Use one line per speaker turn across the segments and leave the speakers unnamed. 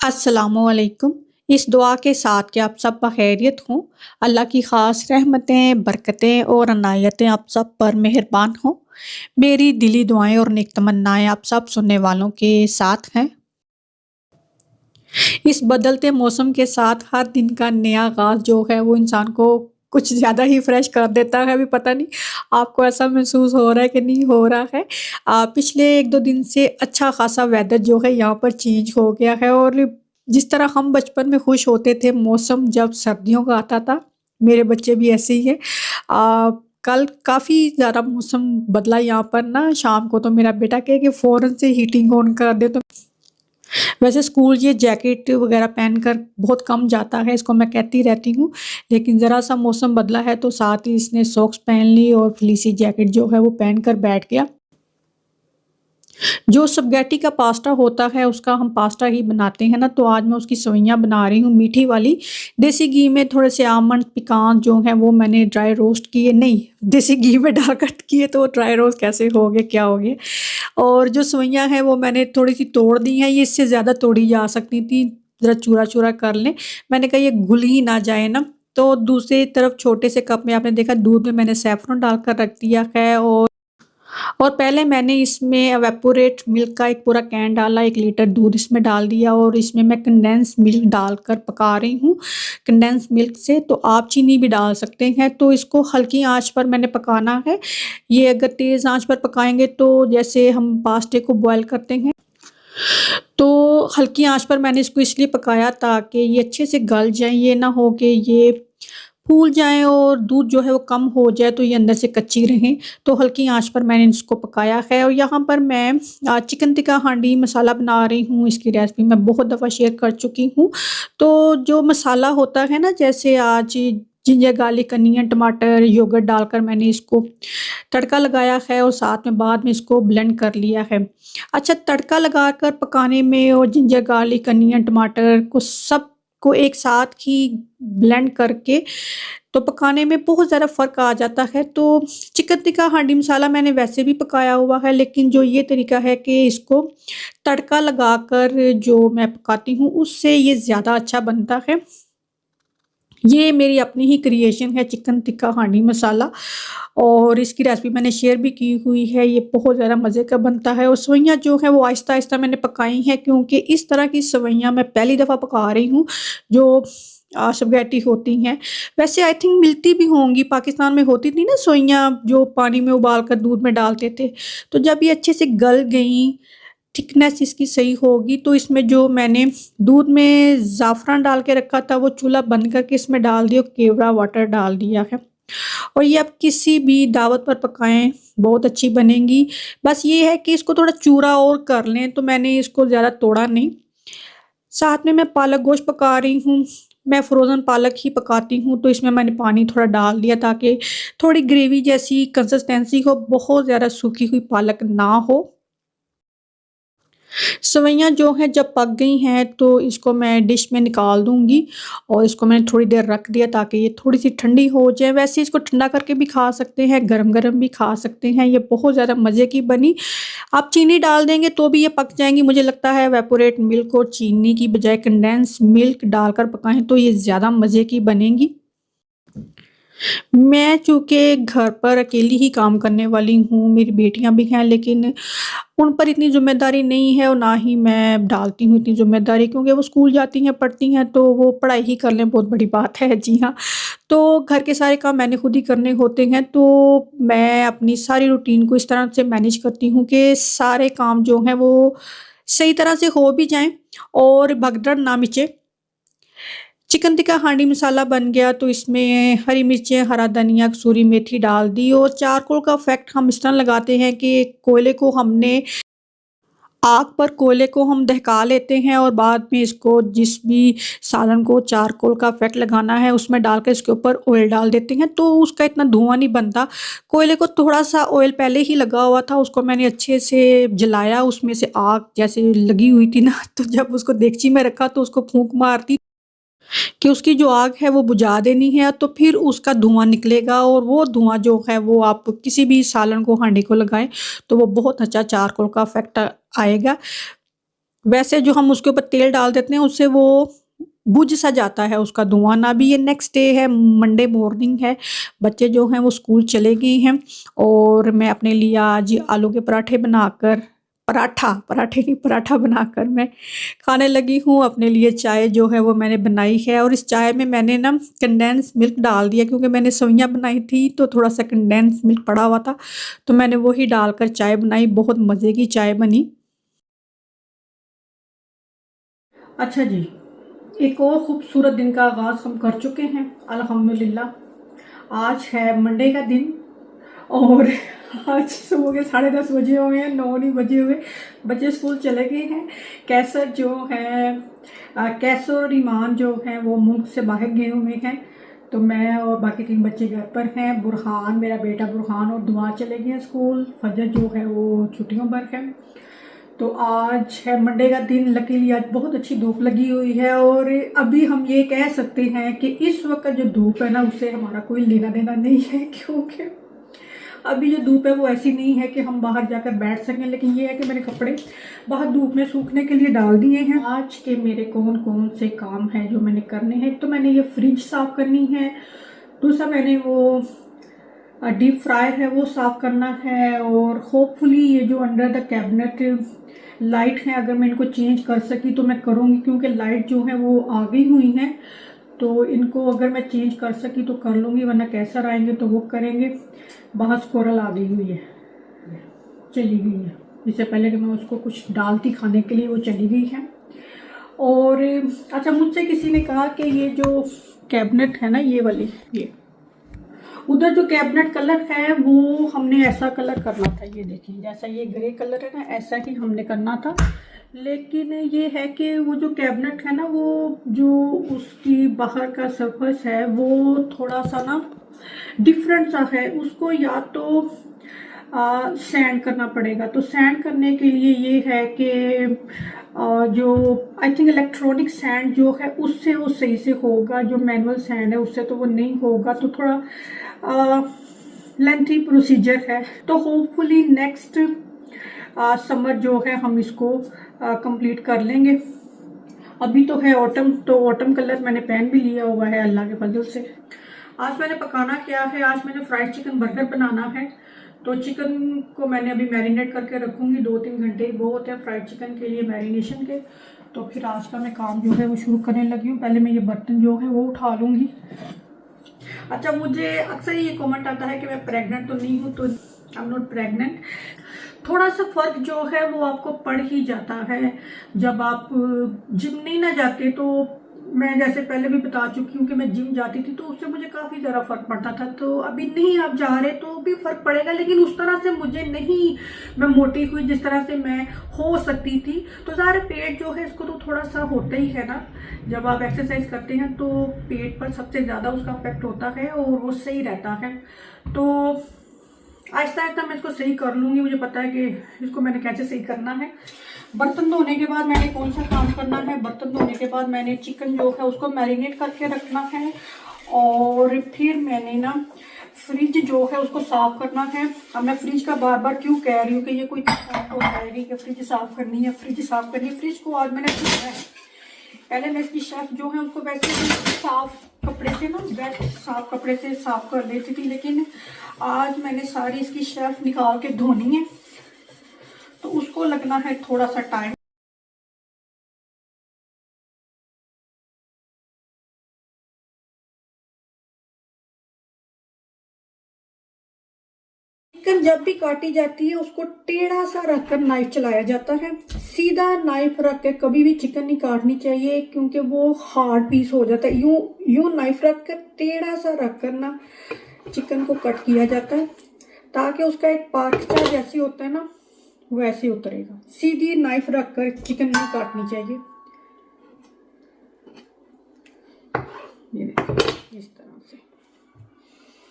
अस्सलामुअलैकुम। इस दुआ के साथ कि आप सब बखैरियत हों, अल्लाह की ख़ास रहमतें, बरकतें और अनायतें आप सब पर मेहरबान हों। मेरी दिली दुआएँ और नेक तमन्नाएँ आप सब सुनने वालों के साथ हैं। इस बदलते मौसम के साथ हर दिन का नया आगाज़ जो है वो इंसान को कुछ ज़्यादा ही फ्रेश कर देता है। अभी पता नहीं आपको ऐसा महसूस हो रहा है कि नहीं हो रहा है। पिछले 1-2 दिन से अच्छा खासा वेदर जो है यहाँ पर चेंज हो गया है और जिस तरह हम बचपन में खुश होते थे मौसम जब सर्दियों का आता था, मेरे बच्चे भी ऐसे ही हैं। कल काफ़ी ज़्यादा मौसम बदला यहाँ पर ना, शाम को तो मेरा बेटा कहे कि फ़ौरन से हीटिंग ऑन कर दे। तो वैसे स्कूल ये जैकेट वगैरह पहनकर बहुत कम जाता है, इसको मैं कहती रहती हूँ। लेकिन ज़रा-सा मौसम बदला है तो साथ ही इसने सॉक्स पहन ली और फ्लीसी जैकेट जो है वो पहनकर बैठ गया। जो स्पगेटी का पास्ता होता है उसका हम पास्ता ही बनाते हैं ना, तो आज मैं उसकी सेवइयाँ बना रही हूँ मीठी वाली। देसी घी में थोड़े से आमंड, पिकान जो हैं वो मैंने ड्राई रोस्ट किए, नहीं देसी घी में डालकर किए तो ड्राई रोस्ट कैसे हो गए, क्या हो गया। और जो सेवइयाँ हैं वो मैंने थोड़ी-सी तोड़ दी हैं, ये इससे ज़्यादा तोड़ी जा सकती थी, ज़रा चूरा-चूरा कर लें। मैंने कहा ये घुल ही ना जाए ना, तो दूसरी तरफ छोटे से कप में आपने देखा दूध में मैंने सैफ़्रॉन डालकर रख दिया है। और पहले मैंने इसमें एवापोरेट मिल्क का एक पूरा कैन डाला, 1 लीटर दूध इसमें डाल दिया और इसमें मैं कंडेंस मिल्क डालकर पका रही हूँ। कंडेंस मिल्क से तो आप चीनी भी डाल सकते हैं, तो इसको हल्की आँच पर मैंने पकाना है। ये अगर तेज़ आँच पर पकाएँगे तो जैसे हम पास्ते को बॉयल करते हैं, तो हल्की आँच पर मैंने इसको इसलिए पकाया ताकि ये अच्छे से गल जाएँ, ये ना हो कि ये फूल जाएँ और दूध जो है वो कम हो जाए तो ये अंदर से कच्ची रहें। तो हल्की आँच पर मैंने इसको पकाया है और यहाँ पर मैं चिकन टिक्का हांडी मसाला बना रही हूँ। इसकी रेसिपी मैं बहुत दफ़ा शेयर कर चुकी हूँ। तो जो मसाला होता है ना, जैसे आज जिंजर गार्लिक अनियन टमाटर योगर्ट डालकर मैंने इसको तड़का लगाया है और साथ में बाद में इसको ब्लेंड कर लिया है। अच्छा, तड़का लगाकर पकाने में और जिंजर गार्लिक अनियन टमाटर को सबको एक साथ ही ब्लेंड करके तो पकाने में बहुत ज़्यादा फ़र्क आ जाता है। तो चिकन टिक्का हांडी मसाला मैंने वैसे भी पकाया हुआ है, लेकिन जो ये तरीका है कि इसको तड़का लगाकर जो मैं पकाती हूँ उससे ये ज़्यादा अच्छा बनता है। ये मेरी अपनी ही क्रिएशन है चिकन टिक्का हांडी मसाला और इसकी रेसिपी मैंने शेयर भी की हुई है। ये बहुत ज़्यादा मज़े का बनता है और सेवइयाँ जो है वो आहिस्ता-आहिस्ता मैंने पकाई हैं, क्योंकि इस तरह की सेवइयाँ मैं पहली दफ़ा पका रही हूँ जो स्पगैटी होती हैं। वैसे आई थिंक मिलती भी होंगी, पाकिस्तान में होती थी ना सेवइयाँ जो पानी में उबाल कर दूध में डालते थे। तो जब ये अच्छे से गल गईं, थिकनेस इसकी सही होगी, तो इसमें जो मैंने दूध में ज़ाफ़रान डाल के रखा था वो चूल्हा बंद करके इसमें डाल दिया, केवड़ा वाटर डाल दिया है। और ये आप किसी भी दावत पर पकाएँ, बहुत अच्छी बनेंगी। बस ये है कि इसको थोड़ा चूरा और कर लें, तो मैंने इसको ज़्यादा तोड़ा नहीं। साथ में मैं पालक गोश्त पका रही हूँ। मैं फ्रोज़न पालक ही पकाती हूँ, तो इसमें मैंने पानी थोड़ा डाल दिया ताकि थोड़ी ग्रेवी जैसी कंसिस्टेंसी हो, बहुत ज़्यादा सूखी हुई पालक ना हो। सेवइयाँ जो हैं जब पक गई हैं तो इसको मैं डिश में निकाल दूँगी और इसको मैंने थोड़ी देर रख दिया ताकि ये थोड़ी-सी ठंडी हो जाए। वैसे इसको ठंडा करके भी खा सकते हैं, गरम-गरम भी खा सकते हैं। ये बहुत ज़्यादा मज़े की बनी। आप चीनी डाल देंगे तो भी ये पक जाएँगी। मुझे लगता है एवापोरेट मिल्क और चीनी की बजाय कंडेंस मिल्क डालकर पकाएँ तो ये ज़्यादा मज़े की बनेंगी। मैं चूँकि घर पर अकेली ही काम करने वाली हूँ, मेरी बेटियाँ भी हैं, लेकिन उन पर इतनी ज़िम्मेदारी नहीं है और ना ही मैं डालती हूँ इतनी ज़िम्मेदारी, क्योंकि वो स्कूल जाती हैं, पढ़ती हैं, तो वो पढ़ाई ही कर लें बहुत बड़ी बात है। जी हाँ, तो घर के सारे काम मैंने खुद ही करने होते हैं, तो मैं अपनी सारी रूटीन को इस तरह से मैनेज करती हूँ कि सारे काम जो हैं वो सही तरह से हो भी जाएँ और भगदड़ ना मचे। चिकन टिक्का हांडी मसाला बन गया तो इसमें हरी मिर्चें, हरा धनिया, कसूरी मेथी डाल दी और चारकोल का इफ़ेक्ट हम इस तरह लगाते हैं कि कोयले को हमने आग पर कोयले को हम दहका लेते हैं और बाद में इसको जिस भी सालन को चारकोल का इफ़ेक्ट लगाना है उसमें डालकर इसके ऊपर ऑयल डाल देते हैं, तो उसका इतना धुआँ नहीं बनता। कोयले को थोड़ा-सा ऑयल पहले ही लगा हुआ था, उसको मैंने अच्छे से जलाया, उसमें से आग जैसे लगी हुई थी ना, तो जब उसको देगची में रखा तो उसको फूँक मार दी कि उसकी जो आग है वो बुझा देनी है, तो फिर उसका धुआँ निकलेगा और वो धुआँ जो है वो आप किसी भी सालन को, हांडी को लगाएँ तो वो बहुत अच्छा चारकोल का इफ़ेक्ट आएगा। वैसे जो हम उसके ऊपर तेल डाल देते हैं उससे वो बुझ सा जाता है उसका धुआं ना। भी ये नेक्स्ट डे है, मंडे मॉर्निंग है, बच्चे जो हैं वो स्कूल चले गए हैं और मैं अपने लिए आज आलू के पराठे बनाकर, पराठे नहीं पराठा बनाकर मैं खाने लगी हूँ। अपने लिए चाय जो है वो मैंने बनाई है और इस चाय में मैंने ना कंडेंस मिल्क डाल दिया क्योंकि मैंने सवैयाँ बनाई थी तो थोड़ा सा कंडेंस मिल्क पड़ा हुआ था तो मैंने वही डालकर चाय बनाई। बहुत मज़े की चाय बनी। अच्छा जी, एक और खूबसूरत दिन का आगाज़ हम कर चुके हैं अल्हम्दुलिल्लाह। आज है मंडे का दिन और आज सुबह के 10:30 बजे हुए हैं, 9 नहीं बजे हुए, बच्चे स्कूल चले गए हैं। कैसर जो है कैसर और ईमान जो हैं वो मुल्क से बाहर गए हुए हैं तो मैं और बाकी 3 बच्चे घर पर हैं। बुरहान, मेरा बेटा बुरहान और दुआ चले गए हैं स्कूल। फजर जो है वो छुट्टियों पर है। तो आज है मंडे का दिन। लकीली आज बहुत अच्छी धूप लगी हुई है और अभी हम ये कह सकते हैं कि इस वक्त जो धूप है ना उससे हमारा कोई लेना देना नहीं है क्योंकि अभी जो धूप है वो ऐसी नहीं है कि हम बाहर जाकर बैठ सकें। लेकिन ये है कि मैंने कपड़े बाहर धूप में सूखने के लिए डाल दिए हैं। आज के मेरे कौन कौन से काम हैं जो मैंने करने हैं, तो मैंने ये फ्रिज साफ करनी है, दूसरा मैंने वो डीप फ्रायर है वो साफ करना है और होपफुली ये जो अंडर द कैबिनेट लाइट है अगर मैं इनको चेंज कर सकी तो मैं करूँगी क्योंकि लाइट जो है वो आ गई हुई हैं तो इनको अगर मैं चेंज कर सकी तो कर लूँगी, वरना कैसर आएंगे तो वो करेंगे। बाहर स्कोरल आ गई हुई है, चली गई है, इससे पहले कि मैं उसको कुछ डालती खाने के लिए वो चली गई है। और अच्छा, मुझसे किसी ने कहा कि ये जो कैबिनेट है ना ये वाली, ये उधर जो कैबिनेट कलर है वो हमने ऐसा कलर करना था, ये देखिए जैसा ये ग्रे कलर है ना ऐसा ही हमने करना था। लेकिन ये है कि वो जो कैबिनेट है ना वो जो उसकी बाहर का सरफेस है वो थोड़ा सा ना डिफरेंट सा है, उसको या तो सैंड करना पड़ेगा। तो सैंड करने के लिए ये है कि जो आई थिंक इलेक्ट्रॉनिक सैंड जो है उससे वो सही से होगा, जो मैनुअल सैंड है उससे तो वो नहीं होगा। तो थोड़ा लेंथी प्रोसीजर है तो होपफुली नेक्स्ट समर जो है हम इसको कंप्लीट कर लेंगे। अभी तो है ऑटम, तो ऑटम कलर मैंने पहन भी लिया हुआ है अल्लाह के फजल से। आज मैंने पकाना क्या है, आज मैंने फ्राइड चिकन बर्गर बनाना है। तो चिकन को मैंने अभी मैरिनेट करके रखूंगी, 2-3 घंटे बहुत है फ्राइड चिकन के लिए मैरिनेशन के। तो फिर आज का मैं काम जो है वो शुरू करने लगी हूँ। पहले मैं ये बर्तन जो है वो उठा लूँगी। अच्छा, मुझे अक्सर ये कमेंट आता है कि मैं प्रेग्नेंट तो नहीं हूँ, तो आई एम नॉट प्रेग्नेंट। थोड़ा सा फर्क जो है वो आपको पड़ ही जाता है जब आप जिम नहीं ना जाते। तो मैं जैसे पहले भी बता चुकी हूँ कि मैं जिम जाती थी तो उससे मुझे काफ़ी ज़्यादा फर्क पड़ता था। तो अभी नहीं आप जा रहे तो भी फर्क पड़ेगा, लेकिन उस तरह से मुझे नहीं मैं मोटी हुई जिस तरह से मैं हो सकती थी। तो ज़्यादा पेट जो है इसको तो थोड़ा सा होता ही है ना, जब आप एक्सरसाइज करते हैं तो पेट पर सबसे ज़्यादा उसका इफेक्ट होता है और वो सही रहता है। तो आहिस्ता आहिस्ता मैं इसको सही कर लूँगी, मुझे पता है कि इसको मैंने कैसे सही करना है। बर्तन धोने के बाद मैंने कौन सा काम करना है, बर्तन धोने के बाद मैंने चिकन जो है उसको मैरिनेट करके रखना है और फिर मैंने ना फ्रिज जो है उसको साफ करना है। अब मैं फ्रिज का बार बार क्यों कह रही हूँ कि ये कोई तो आएगी कि फ्रिज साफ करनी है, फ्रिज साफ करनी है। फ्रिज को आज मैंने धोना है। पहले मैं इसकी शेफ जो है उसको वैसे साफ कपड़े से ना वेट साफ कपड़े से साफ कर लेती थी, लेकिन आज मैंने सारी इसकी शेफ निकाल के धोनी है तो उसको लगना है थोड़ा सा टाइम। चिकन जब भी काटी जाती है उसको टेढ़ा सा रखकर नाइफ चलाया जाता है। सीधा नाइफ रख के कभी भी चिकन नहीं काटनी चाहिए क्योंकि वो हार्ड पीस हो जाता है। यूं यूं नाइफ रख कर टेढ़ा सा रखकर ना चिकन को कट किया जाता है ताकि उसका एक पार्चा जैसे होता है ना वैसे उतरेगा। सीधी नाइफ रखकर चिकन नहीं काटनी चाहिए। ये देखिए इस तरह से,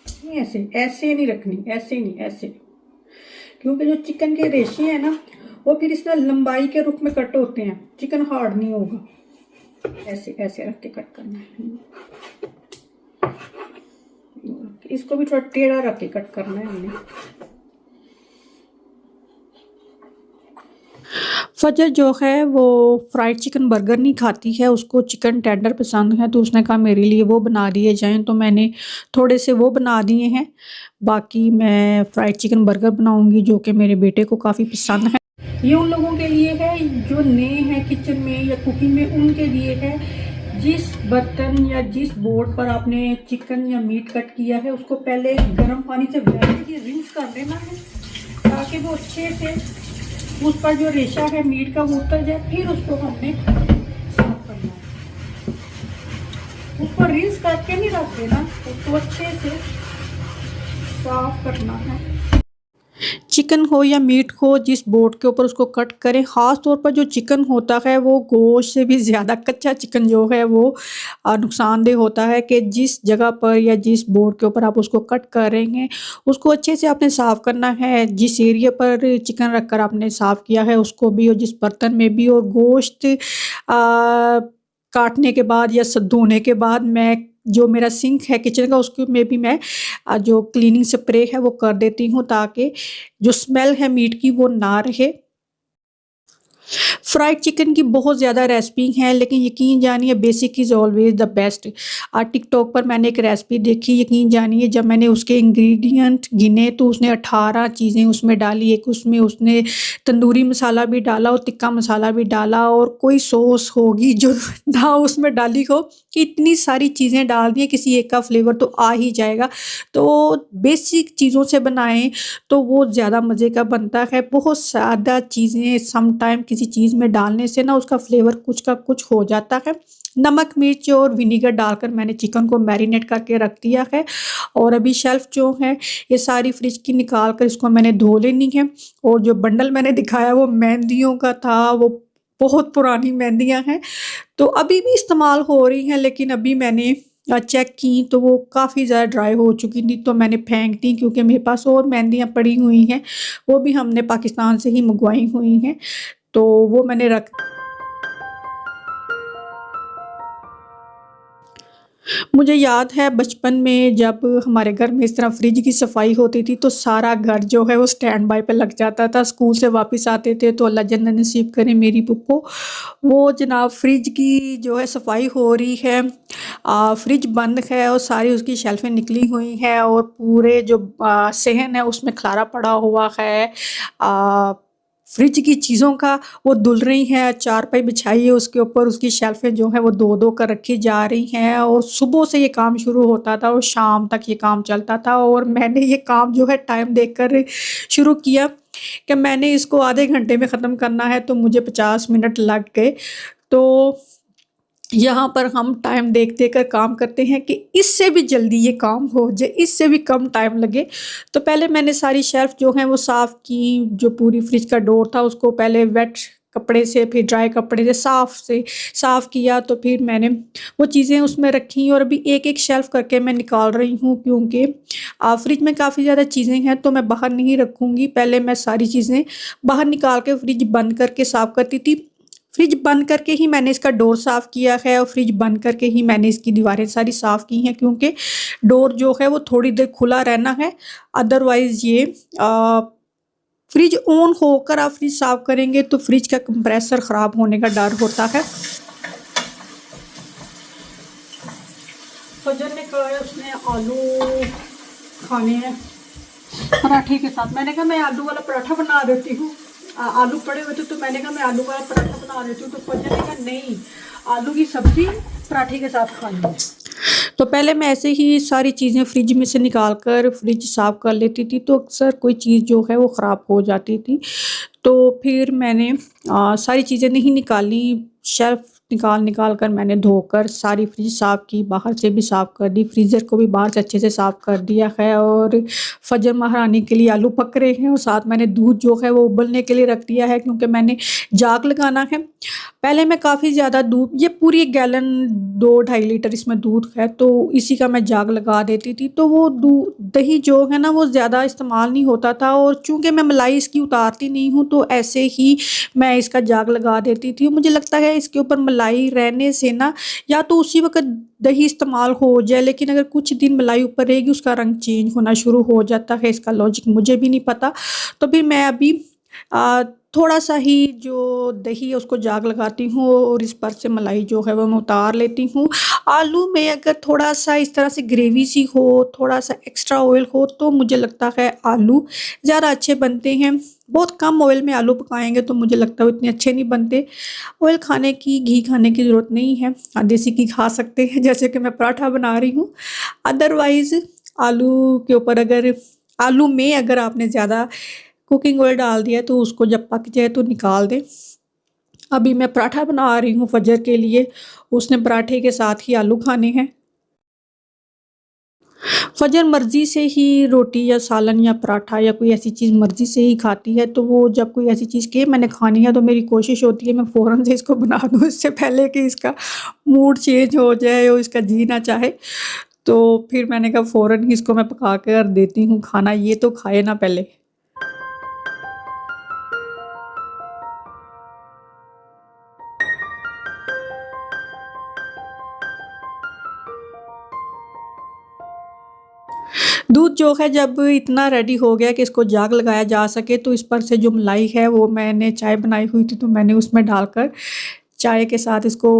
नहीं ऐसे ऐसे नहीं रखनी, ऐसे नहीं ऐसे, क्योंकि जो चिकन के रेशे हैं ना वो फिर इस लंबाई के रुख में कट होते हैं, चिकन हार्ड नहीं होगा। ऐसे ऐसे रख के कट करना है। इसको भी थोड़ा टेढ़ा रख के कट करना है हमने। फजर जो है वो फ्राइड चिकन बर्गर नहीं खाती है, उसको चिकन टेंडर पसंद है, तो उसने कहा मेरे लिए वो बना दिए जाएँ, तो मैंने थोड़े से वो बना दिए हैं। बाकी मैं फ्राइड चिकन बर्गर बनाऊँगी जो कि मेरे बेटे को काफ़ी पसंद है। ये उन लोगों के लिए है जो नए हैं किचन में या कुकिंग में, उनके लिए है। जिस बर्तन या जिस बोर्ड पर आपने चिकन या मीट कट किया है उसको पहले गर्म पानी से वैसे ही रिंस कर देना है, ताकि वो अच्छे से उस पर जो रेशा है मीट का वो उतर जाए। फिर उसको हमने साफ करना है, उसको रिंस करके नहीं रख देना, उसको अच्छे से साफ करना है। चिकन हो या मीट हो, जिस बोर्ड के ऊपर उसको कट करें, ख़ास तौर पर जो चिकन होता है वो गोश्त से भी ज़्यादा कच्चा चिकन जो है वो नुकसानदेह होता है, कि जिस जगह पर या जिस बोर्ड के ऊपर आप उसको कट करेंगे उसको अच्छे से आपने साफ़ करना है। जिस एरिया पर चिकन रख कर आपने साफ़ किया है उसको भी, और जिस बर्तन में भी, और गोश्त काटने के बाद या धोने के बाद मैं जो मेरा सिंक है किचन का उसके में भी मैं जो क्लीनिंग स्प्रे है वो कर देती हूँ, ताकि जो स्मेल है मीट की वो ना रहे। फ्राइड चिकन की बहुत ज़्यादा रेसिपी हैं, लेकिन यकीन जानिए basic is always the best. TikTok पर मैंने एक रेसिपी देखी, यकीन जानिए जब मैंने उसके इंग्रेडिएंट गिने तो उसने 18 चीज़ें उसमें डाली। एक उसमें उसने तंदूरी मसाला भी डाला और तिक्का मसाला भी डाला, और कोई सॉस होगी जो ना उसमें डाली हो, कि इतनी सारी चीज़ें डाल दी हैं, किसी एक का फ्लेवर तो आ ही जाएगा। तो बेसिक चीज़ों से बनाएँ तो वो ज़्यादा मज़े का बनता है। बहुत ज़्यादा चीज़ें सम टाइम किसी चीज़ में डालने से ना उसका फ्लेवर कुछ का कुछ हो जाता है। नमक, मिर्च और विनेगर डालकर मैंने चिकन को मैरिनेट करके रख दिया है, और अभी शेल्फ जो है ये सारी फ्रिज की निकाल कर इसको मैंने धो लेनी है। और जो बंडल मैंने दिखाया वो मेहंदियों का था, वो बहुत पुरानी मेहंदियाँ हैं, तो अभी भी इस्तेमाल हो रही हैं, लेकिन अभी मैंने चेक की तो वो काफ़ी ज़्यादा ड्राई हो चुकी थी, तो मैंने फेंक दी, क्योंकि मेरे पास और मेहंदियाँ पड़ी हुई हैं, वो भी हमने पाकिस्तान से ही मंगवाई हुई हैं, तो वो मैंने रख। मुझे याद है बचपन में जब हमारे घर में इस तरह फ्रिज की सफाई होती थी तो सारा घर जो है वो स्टैंड बाय पे लग जाता था। स्कूल से वापस आते थे तो अल्लाह जन्नत नसीब करे मेरी पुप्पो, वो जनाब फ्रिज की जो है सफाई हो रही है, फ्रिज बंद है और सारी उसकी शेल्फें निकली हुई हैं, और पूरे जो सहन है उसमें खलारा पड़ा हुआ है फ्रिज की चीज़ों का, वो धुल रही हैं, चारपाई बिछाई है उसके ऊपर, उसकी शेल्फ़ें जो हैं वो 2-2 कर रखी जा रही हैं, और सुबह से ये काम शुरू होता था और शाम तक ये काम चलता था। और मैंने ये काम जो है टाइम देखकर शुरू किया कि मैंने इसको आधे घंटे में ख़त्म करना है, तो मुझे 50 मिनट लग गए। तो यहाँ पर हम टाइम देख कर काम करते हैं कि इससे भी जल्दी ये काम हो जाए, इससे भी कम टाइम लगे। तो पहले मैंने सारी शेल्फ़ जो हैं वो साफ़ की, जो पूरी फ्रिज का डोर था उसको पहले वेट कपड़े से, फिर ड्राई कपड़े से साफ़ किया, तो फिर मैंने वो चीज़ें उसमें रखी, और अभी एक-एक शेल्फ़ करके मैं निकाल रही हूँ, क्योंकि फ्रिज में काफ़ी ज़्यादा चीज़ें हैं तो मैं बाहर नहीं रखूँगी। पहले मैं सारी चीज़ें बाहर निकाल के फ्रिज बंद करके साफ़ करती थी। फ्रिज बंद करके ही मैंने इसका डोर साफ़ किया है, और फ्रिज बंद करके ही मैंने इसकी दीवारें सारी साफ़ की हैं, क्योंकि डोर जो है वो थोड़ी देर खुला रहना है, अदरवाइज़ ये फ्रिज ऑन होकर आप फ्रिज साफ़ करेंगे तो फ्रिज का कंप्रेसर ख़राब होने का डर होता है। फजर ने कहा है उसने आलू खाने हैं पराठे के साथ। मैंने कहा मैं आलू वाला पराठा बना देती हूँ, आलू पड़े हुए थे तो मैंने कहा मैं आलू वाला पराठा बना देती हूँ, तो फजर ने कहा नहीं, आलू की सब्ज़ी पराठे के साथ खानी है। तो पहले मैं ऐसे ही सारी चीज़ें फ्रिज में से निकाल कर फ्रिज साफ़ कर लेती थी, तो अक्सर कोई चीज़ जो है वो ख़राब हो जाती थी। तो फिर मैंने सारी चीज़ें नहीं निकाली, शेल्फ़ निकाल कर मैंने धोकर सारी फ्रिज साफ़ की, बाहर से भी साफ़ कर दी, फ्रीज़र को भी बाहर से अच्छे से साफ़ कर दिया है, और फजर महारानी के लिए आलू पक रहे हैं, और साथ मैंने दूध जो है वो उबलने के लिए रख दिया है, क्योंकि मैंने जाग लगाना है। पहले मैं काफ़ी ज़्यादा दूध, ये पूरी 1 गैलन 2 ढाई लीटर इसमें दूध है, तो इसी का मैं जाग लगा देती थी, तो वो दही जो है ना वो ज़्यादा इस्तेमाल नहीं होता था, और चूँकि मैं मलाई इसकी उतारती नहीं हूँ तो ऐसे ही मैं इसका जाग लगा देती थी। मुझे लगता है इसके ऊपर मलाई रहने से ना, या तो उसी वक़्त दही इस्तेमाल हो जाए, लेकिन अगर कुछ दिन मलाई ऊपर रहेगी उसका रंग चेंज होना शुरू हो जाता है, इसका लॉजिक मुझे भी नहीं पता। तो फिर मैं अभी अ, थोड़ा-सा ही जो दही है उसको जाग लगाती हूँ और इस पर से मलाई जो है वो मैं उतार लेती हूँ। आलू में अगर थोड़ा-सा इस तरह से ग्रेवी सी हो, थोड़ा-सा एक्स्ट्रा ऑयल हो तो मुझे लगता है आलू ज़्यादा अच्छे बनते हैं। बहुत कम ऑयल में आलू पकाएँगे तो मुझे लगता है वो इतने अच्छे नहीं बनते। ऑयल खाने की, घी खाने की ज़रूरत नहीं है। देसी घी खा सकते हैं जैसे कि मैं पराठा बना रही हूँ। अदरवाइज़ आलू के ऊपर अगर आलू में अगर आपने ज़्यादा कुकिंग ऑयल डाल दिया है तो उसको जब पक जाए तो निकाल दें। अभी मैं पराठा बना रही हूँ फ़जर के लिए, उसने पराठे के साथ ही आलू खाने हैं। फ़जर मर्ज़ी से ही रोटी या सालन या पराठा या कोई ऐसी चीज़ मर्ज़ी से ही खाती है, तो वो जब कोई ऐसी चीज़ कहे मैंने खानी है तो मेरी कोशिश होती है मैं फ़ौरन से इसको बना दूँ इससे पहले कि इसका मूड चेंज हो जाए और इसका जी ना चाहे। तो फिर मैंने कहा फ़ौरन ही इसको मैं पका कर देती हूँ खाना, ये तो खाए ना पहले। दूध जो है जब इतना रेडी हो गया कि इसको जाग लगाया जा सके तो इस पर से जो मलाई है वो मैंने चाय बनाई हुई थी तो मैंने उसमें डालकर चाय के साथ इसको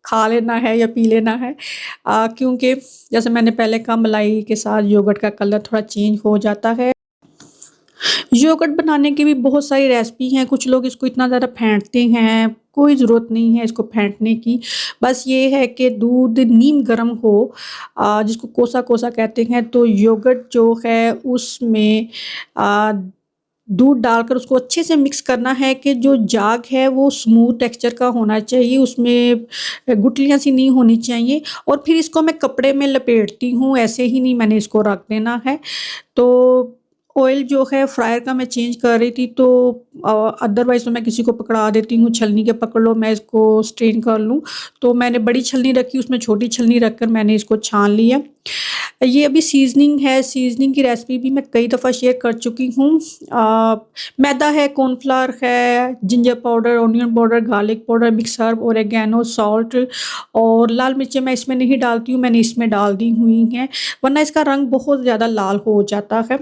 खा लेना है या पी लेना है। क्योंकि जैसे मैंने पहले कहा मलाई के साथ योगर्ट का कलर थोड़ा चेंज हो जाता है। योगर्ट बनाने की भी बहुत सारी रेसिपी हैं, कुछ लोग इसको इतना ज़्यादा फेंटते हैं, कोई ज़रूरत नहीं है इसको फेंटने की। बस ये है कि दूध नीम गर्म हो जिसको कोसा-कोसा कहते हैं, तो योगर्ट जो है उसमें अ, दूध डालकर उसको अच्छे से मिक्स करना है कि जो जाग है वो स्मूथ टेक्सचर का होना चाहिए, उसमें गुठलियाँ सी नहीं होनी चाहिए और फिर इसको मैं कपड़े में लपेटती हूँ, ऐसे ही नहीं मैंने इसको रख देना है। तो ऑयल जो है फ्रायर का मैं चेंज कर रही थी तो अदरवाइज़ तो मैं किसी को पकड़ा देती हूँ छलनी के पकड़ लो मैं इसको स्ट्रेन कर लूँ। तो मैंने बड़ी छलनी रखी उसमें छोटी छलनी रखकर मैंने इसको छान लिया। ये अभी सीज़निंग है, सीज़निंग की रेसिपी भी मैं कई दफ़ा शेयर कर चुकी हूँ। मैदा है, कॉर्नफ्लावर है, ginger powder, onion powder, garlic powder, mix herb, oregano, salt और लाल मिर्चें मैं इसमें नहीं डालती हूँ, मैंने इसमें डाल दी हुई हैं, वरना इसका रंग बहुत ज़्यादा लाल हो जाता है।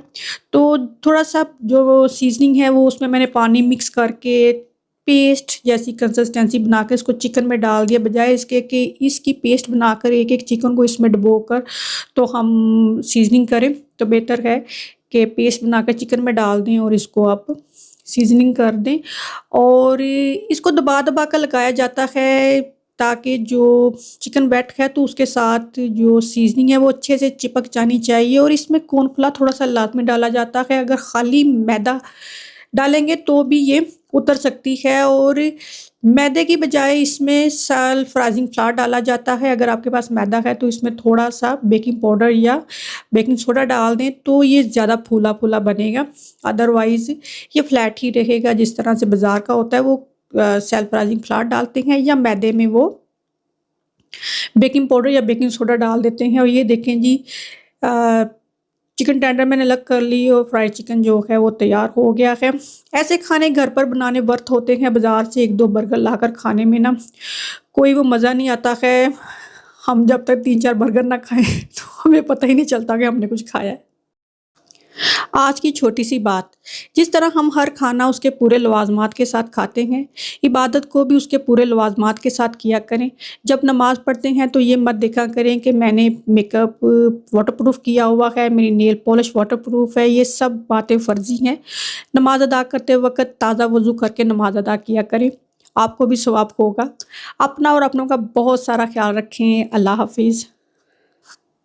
तो थोड़ा-सा जो सीज़निंग है वो उसमें मैंने पानी मिक्स करके पेस्ट जैसी कंसिस्टेंसी बनाकर इसको चिकन में डाल दिया, बजाय इसके कि इसकी पेस्ट बनाकर एक-एक चिकन को इसमें डुबोकर तो हम सीज़निंग करें, तो बेहतर है कि पेस्ट बनाकर चिकन में डाल दें और इसको आप सीज़निंग कर दें और इसको दबा-दबा कर लगाया जाता है ताकि जो चिकन वेट है तो उसके साथ जो सीज़निंग है वो अच्छे से चिपक जानी चाहिए और इसमें कॉर्नफ्लोर थोड़ा-सा लाज़मी डाला जाता है। अगर खाली मैदा डालेंगे तो भी ये उतर सकती है और मैदे की बजाय इसमें सेल्फ राइज़िंग फ्लावर डाला जाता है। अगर आपके पास मैदा है तो इसमें थोड़ा-सा बेकिंग पाउडर या बेकिंग सोडा डाल दें तो ये ज़्यादा फूला-फूला बनेगा। अदरवाइज़ ये फ्लैट ही रहेगा जिस तरह से बाज़ार का होता है वो सेल्फ राइज़िंग फ्लावर डालते हैं या मैदे में वो बेकिंग पाउडर या बेकिंग सोडा डाल देते हैं और ये देखें जी अ, चिकन टेंडर मैंने अलग कर ली और फ्राइड चिकन जो है वो तैयार हो गया है। ऐसे खाने घर पर बनाने वर्थ होते हैं, बाज़ार से 1-2 बर्गर लाकर खाने में ना कोई वो मज़ा नहीं आता है। हम जब तक 3-4 बर्गर ना खाएँ तो हमें पता ही नहीं चलता कि हमने कुछ खाया है। आज की छोटी-सी बात, जिस तरह हम हर खाना उसके पूरे लवाज़मात के साथ खाते हैं, इबादत को भी उसके पूरे लवाज़मात के साथ किया करें। जब नमाज़ पढ़ते हैं तो ये मत देखा करें कि मैंने मेकअप वाटरप्रूफ़ किया हुआ है, मेरी नेल पॉलिश वाटरप्रूफ़ है, ये सब बातें फ़र्ज़ी हैं। नमाज़ अदा करते वक़्त ताज़ा वज़ू करके नमाज़ अदा किया करें, आपको भी सवाब होगा। अपना और अपनों का बहुत सारा ख़्याल रखें। अल्लाह हाफ़िज़।